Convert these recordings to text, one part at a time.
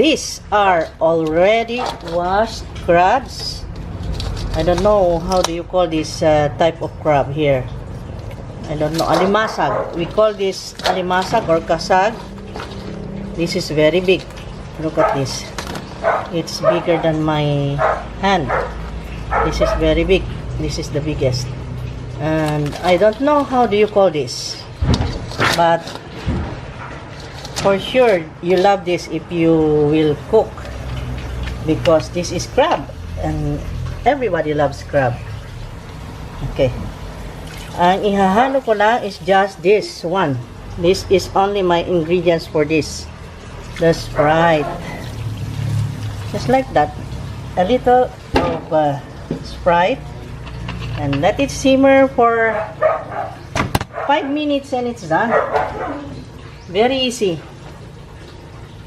These are already washed crabs. I don't know how do you call this type of crab here. I don't know. Alimasag. We call this alimasag or kasag. This is very big. Look at this. It's bigger than my hand. This is very big. This is the biggest. And I don't know how do you call this. But for sure, you love this if you will cook. Because this is crab. And everybody loves crab. Okay. Ang ihahalo ko lang is just this one. This is only my ingredients for this. The Sprite. Just like that. A little of Sprite. And let it simmer for 5 minutes and it's done. Very easy.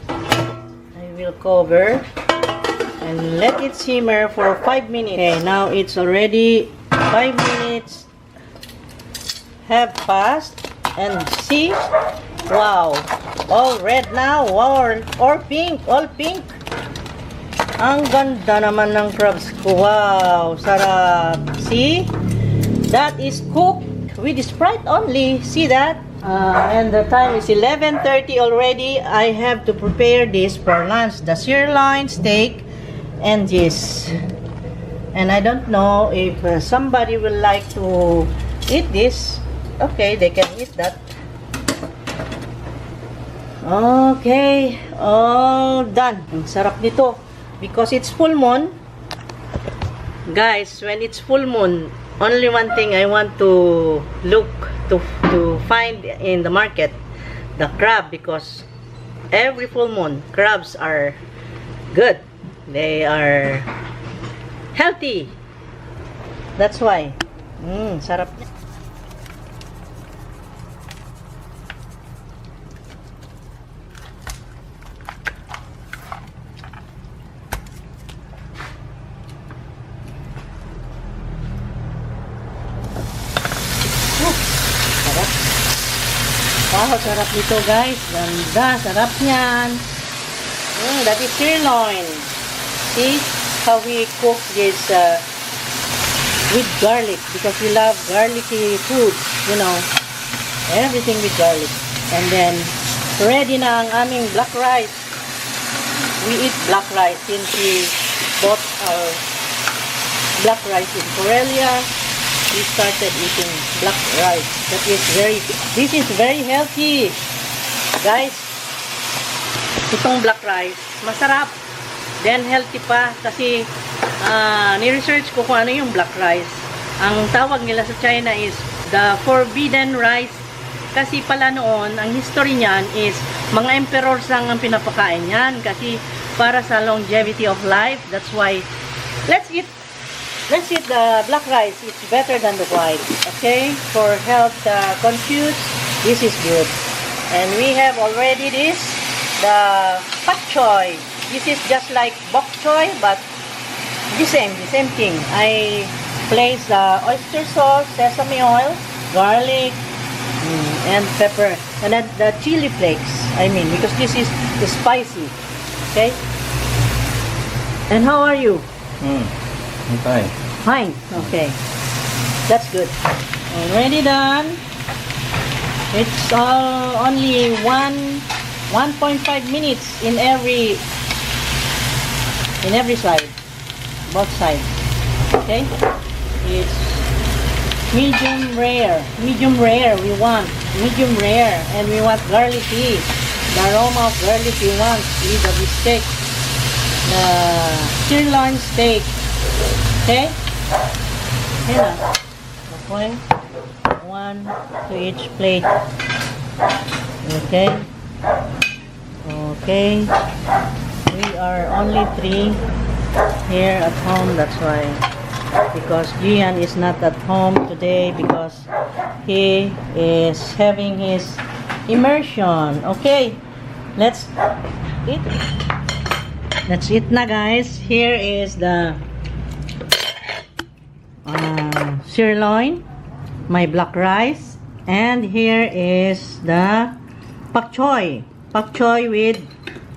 I will cover and let it simmer for 5 minutes. Okay, now it's already 5 minutes have passed and see, wow, all red now, or pink, all pink. Ang ganda naman ng crabs ko. Wow, sarap. See, that is cooked with Sprite only. See that? And the time is 11:30 already. I have to prepare this for lunch, the sirloin steak and this. And I don't know if somebody will like to eat this. Okay, they can eat that. Okay, all done. Ang sarap nito because it's full moon. Guys, when it's full moon, only one thing I want to look to find in the market, the crab, because every full moon crabs are good. They are healthy. That's why. Sarap. Sarap. Wow, sarap nito guys. Ganda, sarap niyan. That is sirloin. See how we cook this with garlic, because we love garlicky food, you know, everything with garlic. And then ready na ang aming black rice. We eat black rice since we bought our black rice in Corelia. We started eating black rice. This is very healthy. Guys, itong black rice, masarap. Then healthy pa kasi ni-research ko kung ano yung black rice. Ang tawag nila sa China is the forbidden rice. Kasi pala noon, ang history niyan is mga emperors ang pinapakain niyan kasi para sa longevity of life. That's why let's eat the black rice. It's better than the white. Okay? For health conscious, this is good. And we have already this, the pak choy. This is just like bok choy, but the same thing. I place the oyster sauce, sesame oil, garlic, and pepper, and then the chili flakes. I mean, because this is the spicy. Okay. And how are you? I'm fine. Fine. Okay. That's good. Already done. It's only 1.5 minutes in every side, both sides. Okay. It's medium rare. We want medium rare, and we want garlicky. The aroma of garlic we want with the steak, the sirloin steak. Okay. Okay na. Okay. One to each plate. Okay. Okay. We are only 3 here at home. That's why. Because Gian is not at home today because he is having his immersion. Okay. Let's eat. Let's eat na guys. Here is the sirloin, my black rice, and here is the pak choy with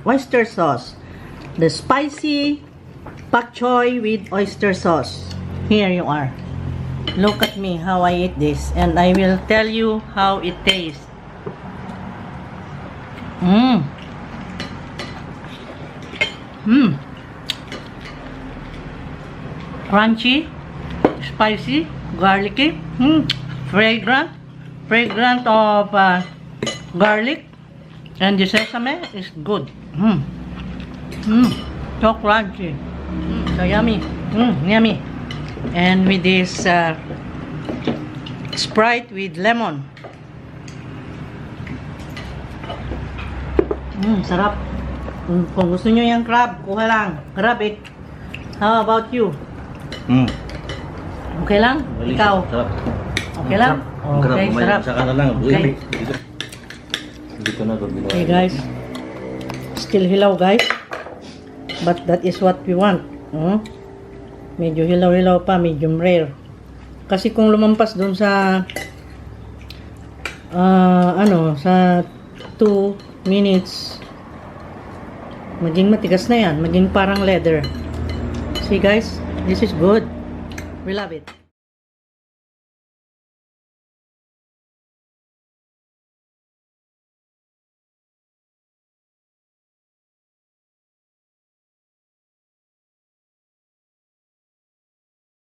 oyster sauce. the spicy pak choy with oyster sauce. Here you are. Look at me how I eat this, and I will tell you how it tastes. Crunchy, spicy, garlicky, fragrant of garlic, and the sesame is good. So crunchy, so yummy, yummy, and with this Sprite with lemon. Sarap. Kung gusto nyo yung crab, kuha lang. Grab it. How about you? Okay lang? Ikaw? Sarap. Okay lang? Okay, sarap. Saka na lang. Okay. Dito na ito. Okay guys. Still hilaw guys. But that is what we want. Medyo hilaw-hilaw pa, medium rare. Kasi kung lumampas dun sa sa 2 minutes, maging matigas na yan, maging parang leather. See guys, this is good. We love it.